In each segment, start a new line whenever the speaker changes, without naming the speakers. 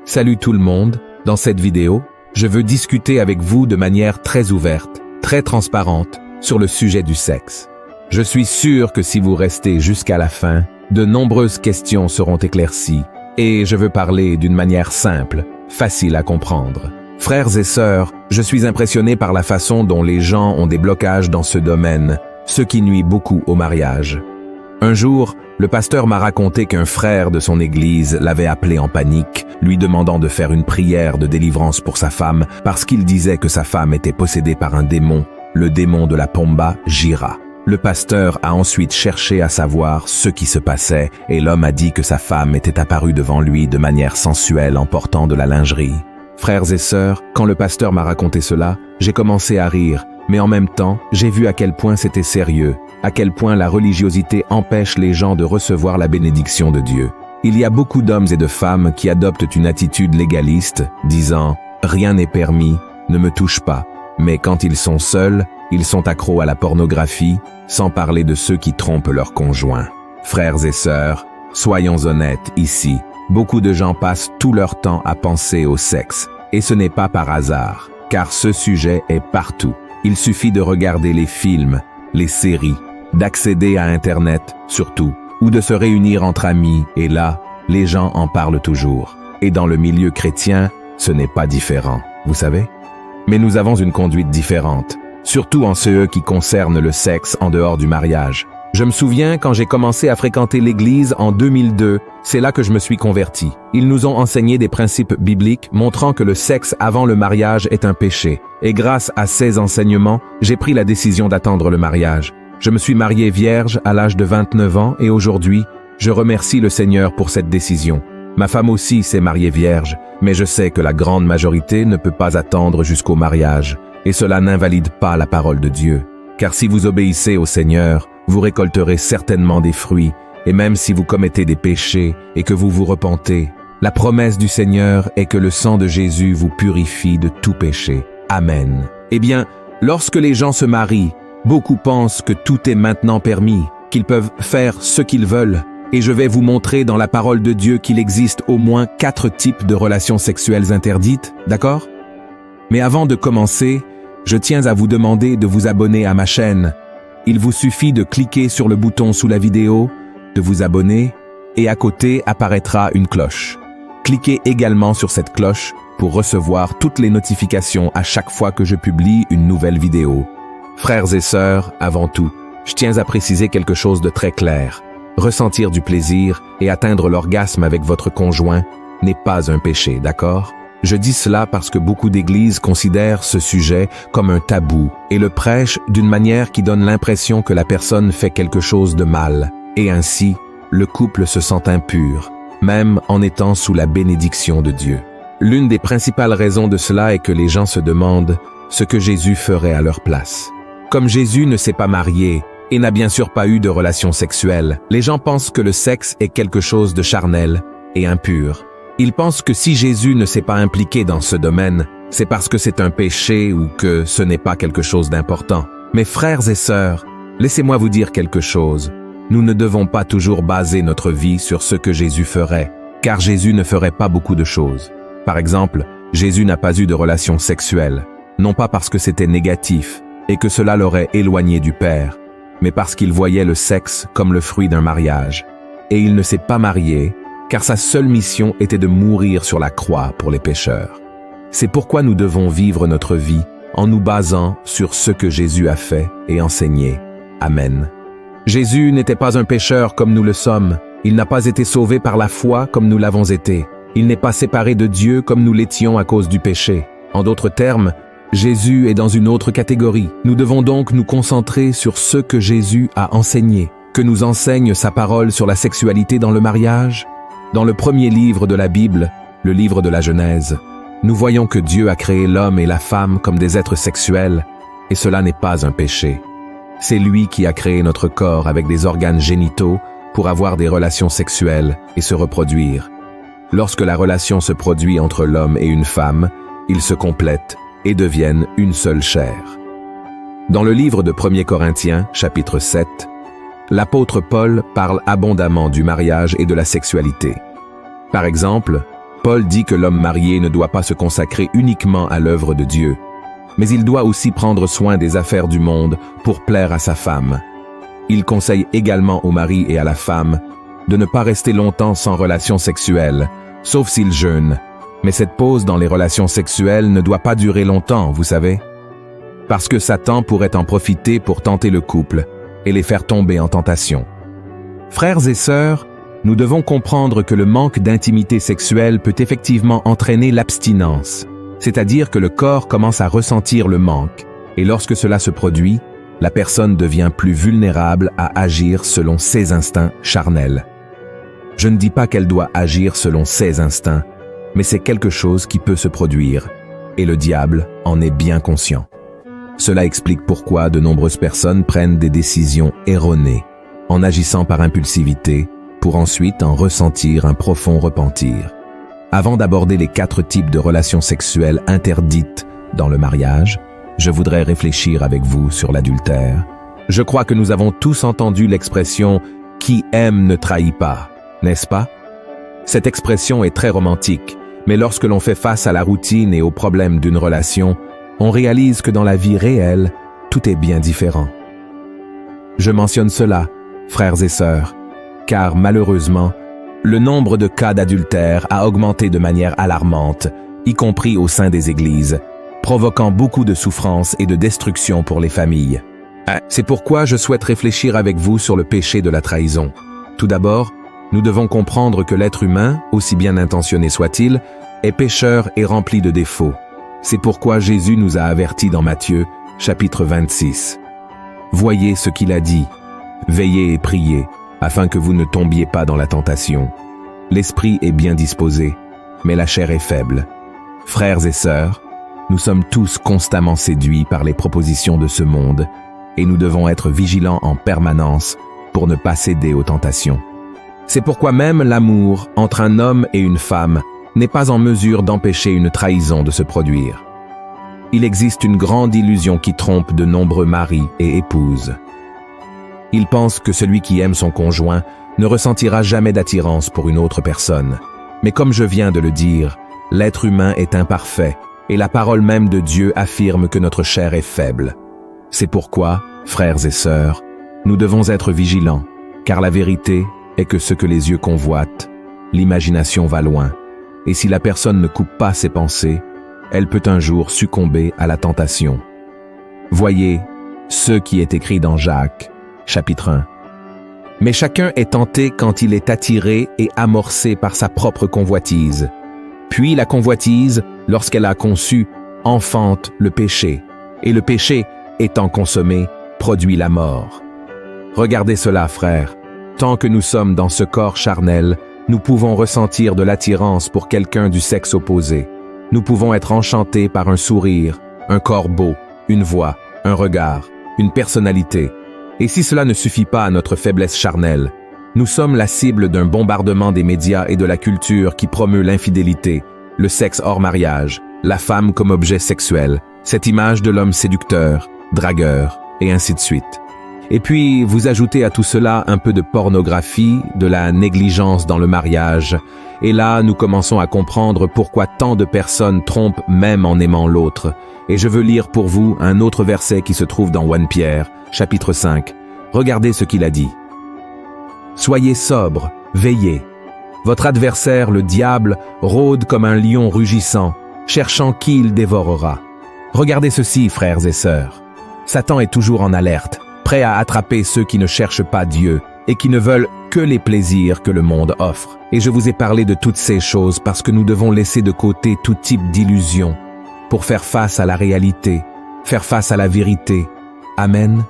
Salut tout le monde, dans cette vidéo, je veux discuter avec vous de manière très ouverte, très transparente, sur le sujet du sexe. Je suis sûr que si vous restez jusqu'à la fin, de nombreuses questions seront éclaircies, et je veux parler d'une manière simple, facile à comprendre. Frères et sœurs, je suis impressionné par la façon dont les gens ont des blocages dans ce domaine, ce qui nuit beaucoup au mariage. Un jour, le pasteur m'a raconté qu'un frère de son église l'avait appelé en panique, lui demandant de faire une prière de délivrance pour sa femme parce qu'il disait que sa femme était possédée par un démon, le démon de la Pomba, Jira. Le pasteur a ensuite cherché à savoir ce qui se passait et l'homme a dit que sa femme était apparue devant lui de manière sensuelle en portant de la lingerie. Frères et sœurs, quand le pasteur m'a raconté cela, j'ai commencé à rire, mais en même temps, j'ai vu à quel point c'était sérieux, à quel point la religiosité empêche les gens de recevoir la bénédiction de Dieu. Il y a beaucoup d'hommes et de femmes qui adoptent une attitude légaliste, disant « rien n'est permis, ne me touche pas ». Mais quand ils sont seuls, ils sont accros à la pornographie, sans parler de ceux qui trompent leurs conjoints. Frères et sœurs, soyons honnêtes ici. Beaucoup de gens passent tout leur temps à penser au sexe, et ce n'est pas par hasard, car ce sujet est partout. Il suffit de regarder les films, les séries, d'accéder à Internet, surtout, ou de se réunir entre amis, et là, les gens en parlent toujours. Et dans le milieu chrétien, ce n'est pas différent, vous savez? Mais nous avons une conduite différente, surtout en ce qui concerne le sexe en dehors du mariage. Je me souviens quand j'ai commencé à fréquenter l'église en 2002, c'est là que je me suis converti. Ils nous ont enseigné des principes bibliques montrant que le sexe avant le mariage est un péché. Et grâce à ces enseignements, j'ai pris la décision d'attendre le mariage. Je me suis marié vierge à l'âge de 29 ans et aujourd'hui, je remercie le Seigneur pour cette décision. Ma femme aussi s'est mariée vierge, mais je sais que la grande majorité ne peut pas attendre jusqu'au mariage. Et cela n'invalide pas la parole de Dieu. Car si vous obéissez au Seigneur, vous récolterez certainement des fruits, et même si vous commettez des péchés et que vous vous repentez, la promesse du Seigneur est que le sang de Jésus vous purifie de tout péché. Amen. Eh bien, lorsque les gens se marient, beaucoup pensent que tout est maintenant permis, qu'ils peuvent faire ce qu'ils veulent, et je vais vous montrer dans la parole de Dieu qu'il existe au moins 4 types de relations sexuelles interdites, d'accord? Mais avant de commencer, je tiens à vous demander de vous abonner à ma chaîne. Il vous suffit de cliquer sur le bouton sous la vidéo, de vous abonner, et à côté apparaîtra une cloche. Cliquez également sur cette cloche pour recevoir toutes les notifications à chaque fois que je publie une nouvelle vidéo. Frères et sœurs, avant tout, je tiens à préciser quelque chose de très clair. Ressentir du plaisir et atteindre l'orgasme avec votre conjoint n'est pas un péché, d'accord? Je dis cela parce que beaucoup d'églises considèrent ce sujet comme un tabou et le prêchent d'une manière qui donne l'impression que la personne fait quelque chose de mal. Et ainsi, le couple se sent impur, même en étant sous la bénédiction de Dieu. L'une des principales raisons de cela est que les gens se demandent ce que Jésus ferait à leur place. Comme Jésus ne s'est pas marié et n'a bien sûr pas eu de relations sexuelles, les gens pensent que le sexe est quelque chose de charnel et impur. Ils pensent que si Jésus ne s'est pas impliqué dans ce domaine, c'est parce que c'est un péché ou que ce n'est pas quelque chose d'important. Mais frères et sœurs, laissez-moi vous dire quelque chose. Nous ne devons pas toujours baser notre vie sur ce que Jésus ferait, car Jésus ne ferait pas beaucoup de choses. Par exemple, Jésus n'a pas eu de relations sexuelles, non pas parce que c'était négatif et que cela l'aurait éloigné du Père, mais parce qu'il voyait le sexe comme le fruit d'un mariage. Et il ne s'est pas marié, car sa seule mission était de mourir sur la croix pour les pécheurs. C'est pourquoi nous devons vivre notre vie en nous basant sur ce que Jésus a fait et enseigné. Amen. Jésus n'était pas un pécheur comme nous le sommes. Il n'a pas été sauvé par la foi comme nous l'avons été. Il n'est pas séparé de Dieu comme nous l'étions à cause du péché. En d'autres termes, Jésus est dans une autre catégorie. Nous devons donc nous concentrer sur ce que Jésus a enseigné. Que nous enseigne sa parole sur la sexualité dans le mariage? Dans le premier livre de la Bible, le livre de la Genèse, nous voyons que Dieu a créé l'homme et la femme comme des êtres sexuels, et cela n'est pas un péché. C'est lui qui a créé notre corps avec des organes génitaux pour avoir des relations sexuelles et se reproduire. Lorsque la relation se produit entre l'homme et une femme, ils se complètent et deviennent une seule chair. Dans le livre de 1 Corinthiens, chapitre 7, l'apôtre Paul parle abondamment du mariage et de la sexualité. Par exemple, Paul dit que l'homme marié ne doit pas se consacrer uniquement à l'œuvre de Dieu, mais il doit aussi prendre soin des affaires du monde pour plaire à sa femme. Il conseille également au mari et à la femme de ne pas rester longtemps sans relation sexuelle, sauf s'ils jeûnent. Mais cette pause dans les relations sexuelles ne doit pas durer longtemps, vous savez, parce que Satan pourrait en profiter pour tenter le couple et les faire tomber en tentation. Frères et sœurs, nous devons comprendre que le manque d'intimité sexuelle peut effectivement entraîner l'abstinence, c'est-à-dire que le corps commence à ressentir le manque, et lorsque cela se produit, la personne devient plus vulnérable à agir selon ses instincts charnels. Je ne dis pas qu'elle doit agir selon ses instincts, mais c'est quelque chose qui peut se produire, et le diable en est bien conscient. Cela explique pourquoi de nombreuses personnes prennent des décisions erronées, en agissant par impulsivité, pour ensuite en ressentir un profond repentir. Avant d'aborder les 4 types de relations sexuelles interdites dans le mariage, je voudrais réfléchir avec vous sur l'adultère. Je crois que nous avons tous entendu l'expression « qui aime ne trahit pas », n'est-ce pas? Cette expression est très romantique, mais lorsque l'on fait face à la routine et aux problèmes d'une relation, on réalise que dans la vie réelle, tout est bien différent. Je mentionne cela, frères et sœurs, car malheureusement, le nombre de cas d'adultère a augmenté de manière alarmante, y compris au sein des églises, provoquant beaucoup de souffrance et de destruction pour les familles. C'est pourquoi je souhaite réfléchir avec vous sur le péché de la trahison. Tout d'abord, nous devons comprendre que l'être humain, aussi bien intentionné soit-il, est pécheur et rempli de défauts. C'est pourquoi Jésus nous a avertis dans Matthieu, chapitre 26. Voyez ce qu'il a dit. Veillez et priez, afin que vous ne tombiez pas dans la tentation. L'esprit est bien disposé, mais la chair est faible. Frères et sœurs, nous sommes tous constamment séduits par les propositions de ce monde, et nous devons être vigilants en permanence pour ne pas céder aux tentations. C'est pourquoi même l'amour entre un homme et une femme n'est pas en mesure d'empêcher une trahison de se produire. Il existe une grande illusion qui trompe de nombreux maris et épouses. Ils pensent que celui qui aime son conjoint ne ressentira jamais d'attirance pour une autre personne. Mais comme je viens de le dire, l'être humain est imparfait et la parole même de Dieu affirme que notre chair est faible. C'est pourquoi, frères et sœurs, nous devons être vigilants, car la vérité est que ce que les yeux convoitent, l'imagination va loin. Et si la personne ne coupe pas ses pensées, elle peut un jour succomber à la tentation. Voyez ce qui est écrit dans Jacques, chapitre 1. Mais chacun est tenté quand il est attiré et amorcé par sa propre convoitise. Puis la convoitise, lorsqu'elle a conçu, enfante le péché. Et le péché, étant consommé, produit la mort. Regardez cela, frères. Tant que nous sommes dans ce corps charnel, nous pouvons ressentir de l'attirance pour quelqu'un du sexe opposé. Nous pouvons être enchantés par un sourire, un corps beau, une voix, un regard, une personnalité. Et si cela ne suffit pas à notre faiblesse charnelle, nous sommes la cible d'un bombardement des médias et de la culture qui promeut l'infidélité, le sexe hors mariage, la femme comme objet sexuel, cette image de l'homme séducteur, dragueur, et ainsi de suite. Et puis, vous ajoutez à tout cela un peu de pornographie, de la négligence dans le mariage, et là, nous commençons à comprendre pourquoi tant de personnes trompent même en aimant l'autre. Et je veux lire pour vous un autre verset qui se trouve dans 1 Pierre, chapitre 5. Regardez ce qu'il a dit. « Soyez sobres, veillez. Votre adversaire, le diable, rôde comme un lion rugissant, cherchant qui il dévorera. Regardez ceci, frères et sœurs. Satan est toujours en alerte, prêt à attraper ceux qui ne cherchent pas Dieu et qui ne veulent que les plaisirs que le monde offre. Et je vous ai parlé de toutes ces choses parce que nous devons laisser de côté tout type d'illusion pour faire face à la réalité, faire face à la vérité. Amen.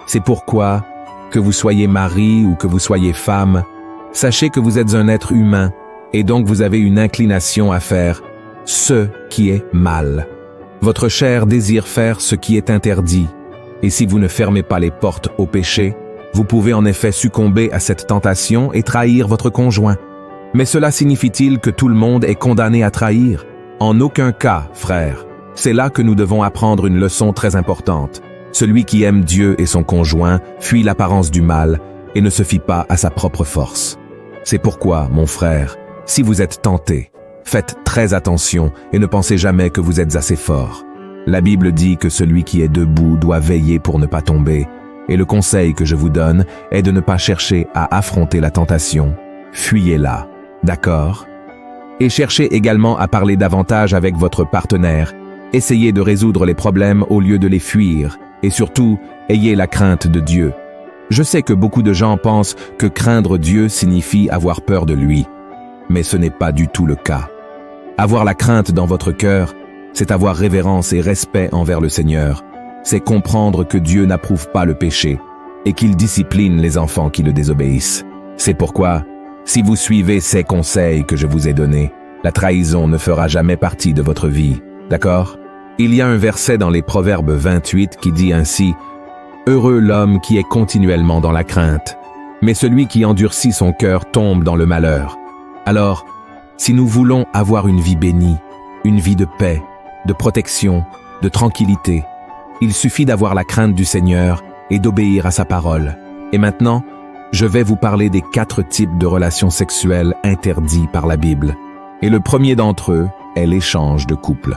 C'est pourquoi, que vous soyez mari ou que vous soyez femme, sachez que vous êtes un être humain et donc vous avez une inclination à faire ce qui est mal. Votre chair désire faire ce qui est interdit. Et si vous ne fermez pas les portes au péché, vous pouvez en effet succomber à cette tentation et trahir votre conjoint. Mais cela signifie-t-il que tout le monde est condamné à trahir? En aucun cas, frères. C'est là que nous devons apprendre une leçon très importante. Celui qui aime Dieu et son conjoint fuit l'apparence du mal et ne se fie pas à sa propre force. C'est pourquoi, mon frère, si vous êtes tenté, Faites très attention et ne pensez jamais que vous êtes assez fort. La Bible dit que celui qui est debout doit veiller pour ne pas tomber, et le conseil que je vous donne est de ne pas chercher à affronter la tentation. Fuyez-la, d'accord? Et cherchez également à parler davantage avec votre partenaire. Essayez de résoudre les problèmes au lieu de les fuir, et surtout, ayez la crainte de Dieu. Je sais que beaucoup de gens pensent que craindre Dieu signifie avoir peur de lui, mais ce n'est pas du tout le cas. Avoir la crainte dans votre cœur, c'est avoir révérence et respect envers le Seigneur. C'est comprendre que Dieu n'approuve pas le péché et qu'il discipline les enfants qui le désobéissent. C'est pourquoi, si vous suivez ces conseils que je vous ai donnés, la trahison ne fera jamais partie de votre vie, d'accord? Il y a un verset dans les Proverbes 28 qui dit ainsi « Heureux l'homme qui est continuellement dans la crainte, mais celui qui endurcit son cœur tombe dans le malheur. » Alors, si nous voulons avoir une vie bénie, une vie de paix, de protection, de tranquillité, il suffit d'avoir la crainte du Seigneur et d'obéir à sa parole. Et maintenant, je vais vous parler des 4 types de relations sexuelles interdits par la Bible. Et le premier d'entre eux est l'échange de couple.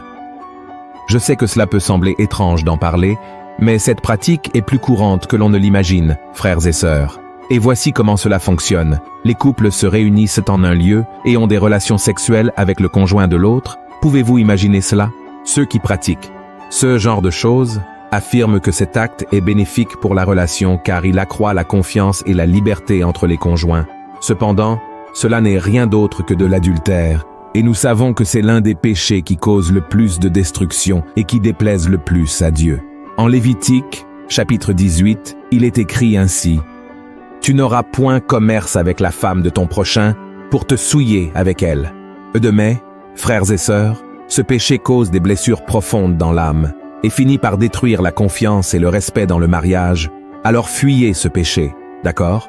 Je sais que cela peut sembler étrange d'en parler, mais cette pratique est plus courante que l'on ne l'imagine, frères et sœurs. Et voici comment cela fonctionne. Les couples se réunissent en un lieu et ont des relations sexuelles avec le conjoint de l'autre. Pouvez-vous imaginer cela? Ceux qui pratiquent ce genre de choses affirment que cet acte est bénéfique pour la relation car il accroît la confiance et la liberté entre les conjoints. Cependant, cela n'est rien d'autre que de l'adultère, et nous savons que c'est l'un des péchés qui cause le plus de destruction et qui déplaise le plus à Dieu. En Lévitique, chapitre 18, il est écrit ainsi « Tu n'auras point commerce avec la femme de ton prochain pour te souiller avec elle. » De même, frères et sœurs, ce péché cause des blessures profondes dans l'âme et finit par détruire la confiance et le respect dans le mariage. Alors fuyez ce péché, d'accord?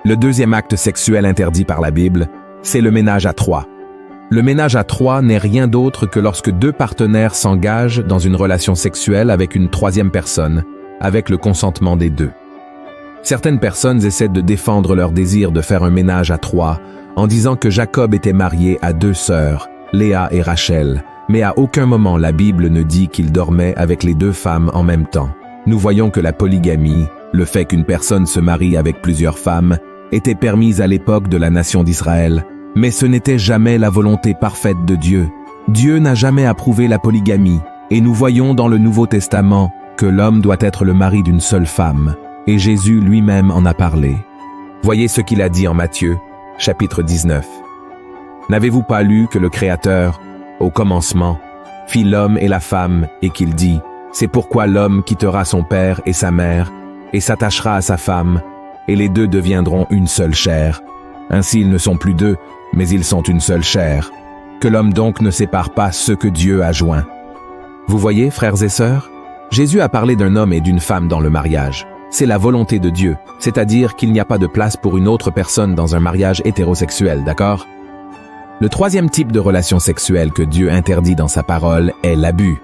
Le deuxième acte sexuel interdit par la Bible, c'est le ménage à 3. Le ménage à 3 n'est rien d'autre que lorsque 2 partenaires s'engagent dans une relation sexuelle avec une troisième personne, avec le consentement des 2. Certaines personnes essaient de défendre leur désir de faire un ménage à 3 en disant que Jacob était marié à 2 sœurs, Léa et Rachel, mais à aucun moment la Bible ne dit qu'il dormait avec les 2 femmes en même temps. Nous voyons que la polygamie, le fait qu'une personne se marie avec plusieurs femmes, était permise à l'époque de la nation d'Israël, mais ce n'était jamais la volonté parfaite de Dieu. Dieu n'a jamais approuvé la polygamie, et nous voyons dans le Nouveau Testament que l'homme doit être le mari d'une seule femme, et Jésus lui-même en a parlé. Voyez ce qu'il a dit en Matthieu, chapitre 19. N'avez-vous pas lu que le Créateur, au commencement, fit l'homme et la femme et qu'il dit « C'est pourquoi l'homme quittera son père et sa mère et s'attachera à sa femme, et les 2 deviendront une seule chair. Ainsi ils ne sont plus 2, mais ils sont une seule chair. Que l'homme donc ne sépare pas ce que Dieu a joint. » Vous voyez, frères et sœurs, Jésus a parlé d'un homme et d'une femme dans le mariage. C'est la volonté de Dieu, c'est-à-dire qu'il n'y a pas de place pour une autre personne dans un mariage hétérosexuel, d'accord? Le troisième type de relation sexuelle que Dieu interdit dans sa parole est l'abus.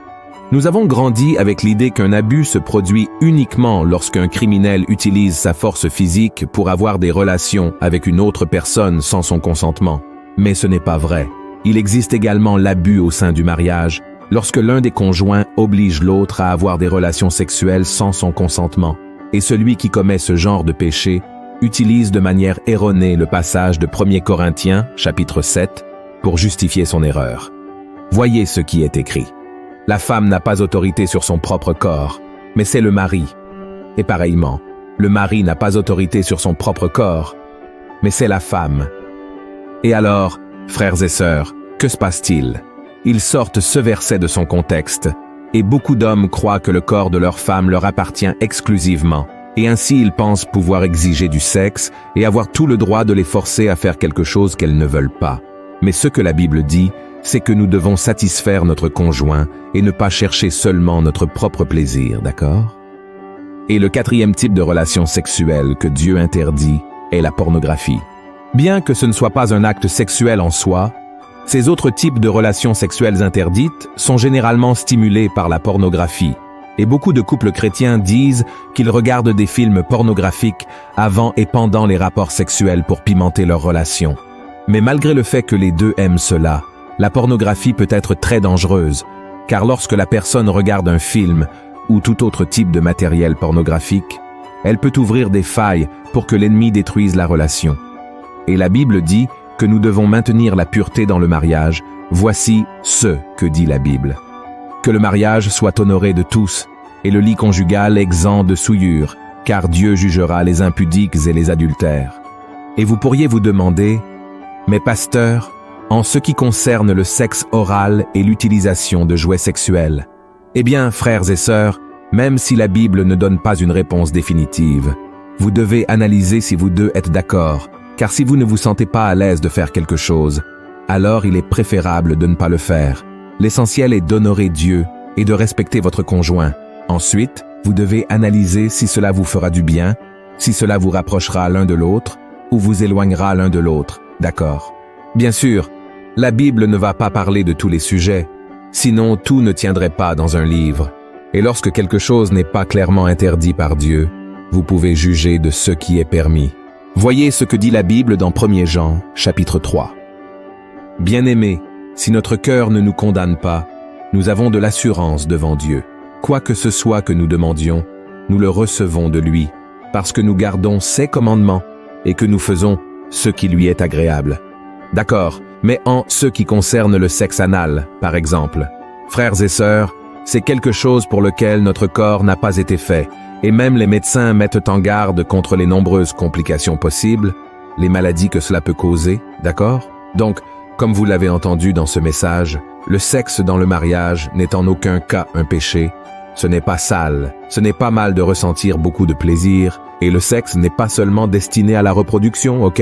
Nous avons grandi avec l'idée qu'un abus se produit uniquement lorsqu'un criminel utilise sa force physique pour avoir des relations avec une autre personne sans son consentement. Mais ce n'est pas vrai. Il existe également l'abus au sein du mariage, lorsque l'un des conjoints oblige l'autre à avoir des relations sexuelles sans son consentement. Et celui qui commet ce genre de péché utilise de manière erronée le passage de 1 Corinthiens, chapitre 7, pour justifier son erreur. Voyez ce qui est écrit. La femme n'a pas autorité sur son propre corps, mais c'est le mari. Et pareillement, le mari n'a pas autorité sur son propre corps, mais c'est la femme. Et alors, frères et sœurs, que se passe-t-il? Ils sortent ce verset de son contexte, et beaucoup d'hommes croient que le corps de leur femme leur appartient exclusivement. Et ainsi ils pensent pouvoir exiger du sexe et avoir tout le droit de les forcer à faire quelque chose qu'elles ne veulent pas. Mais ce que la Bible dit, c'est que nous devons satisfaire notre conjoint et ne pas chercher seulement notre propre plaisir, d'accord? Et le quatrième type de relation sexuelle que Dieu interdit est la pornographie. Bien que ce ne soit pas un acte sexuel en soi, ces autres types de relations sexuelles interdites sont généralement stimulés par la pornographie. Et beaucoup de couples chrétiens disent qu'ils regardent des films pornographiques avant et pendant les rapports sexuels pour pimenter leur relation. Mais malgré le fait que les 2 aiment cela, La pornographie peut être très dangereuse, car lorsque la personne regarde un film ou tout autre type de matériel pornographique, elle peut ouvrir des failles pour que l'ennemi détruise la relation. Et la Bible dit que nous devons maintenir la pureté dans le mariage. Voici ce que dit la Bible. Que le mariage soit honoré de tous, et le lit conjugal exempt de souillure, car Dieu jugera les impudiques et les adultères. Et vous pourriez vous demander, mais pasteur, en ce qui concerne le sexe oral et l'utilisation de jouets sexuels, eh bien, frères et sœurs, même si la Bible ne donne pas une réponse définitive, vous devez analyser si vous deux êtes d'accord, car si vous ne vous sentez pas à l'aise de faire quelque chose, alors il est préférable de ne pas le faire. L'essentiel est d'honorer Dieu et de respecter votre conjoint. Ensuite, vous devez analyser si cela vous fera du bien, si cela vous rapprochera l'un de l'autre, ou vous éloignera l'un de l'autre, d'accord? Bien sûr, la Bible ne va pas parler de tous les sujets, sinon tout ne tiendrait pas dans un livre. Et lorsque quelque chose n'est pas clairement interdit par Dieu, vous pouvez juger de ce qui est permis. Voyez ce que dit la Bible dans 1 Jean, chapitre 3. Bien-aimés, si notre cœur ne nous condamne pas, nous avons de l'assurance devant Dieu. Quoi que ce soit que nous demandions, nous le recevons de lui, parce que nous gardons ses commandements et que nous faisons ce qui lui est agréable. D'accord, mais en ce qui concerne le sexe anal, par exemple, frères et sœurs, c'est quelque chose pour lequel notre corps n'a pas été fait, et même les médecins mettent en garde contre les nombreuses complications possibles, les maladies que cela peut causer, d'accord? Donc, comme vous l'avez entendu dans ce message, le sexe dans le mariage n'est en aucun cas un péché, ce n'est pas sale, ce n'est pas mal de ressentir beaucoup de plaisir, et le sexe n'est pas seulement destiné à la reproduction, ok?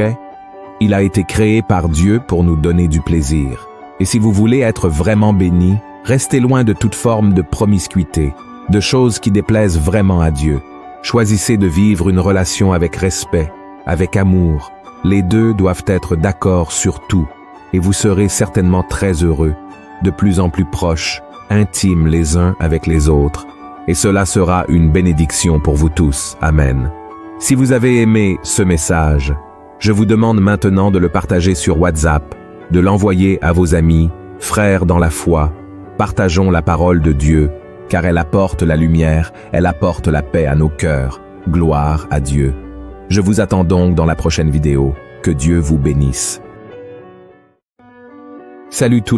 Il a été créé par Dieu pour nous donner du plaisir. Et si vous voulez être vraiment béni, restez loin de toute forme de promiscuité, de choses qui déplaisent vraiment à Dieu. Choisissez de vivre une relation avec respect, avec amour. Les deux doivent être d'accord sur tout, et vous serez certainement très heureux, de plus en plus proches, intimes les uns avec les autres, et cela sera une bénédiction pour vous tous. Amen. Si vous avez aimé ce message, je vous demande maintenant de le partager sur WhatsApp, de l'envoyer à vos amis, frères dans la foi. Partageons la parole de Dieu, car elle apporte la lumière, elle apporte la paix à nos cœurs. Gloire à Dieu. Je vous attends donc dans la prochaine vidéo. Que Dieu vous bénisse. Salut tout le monde.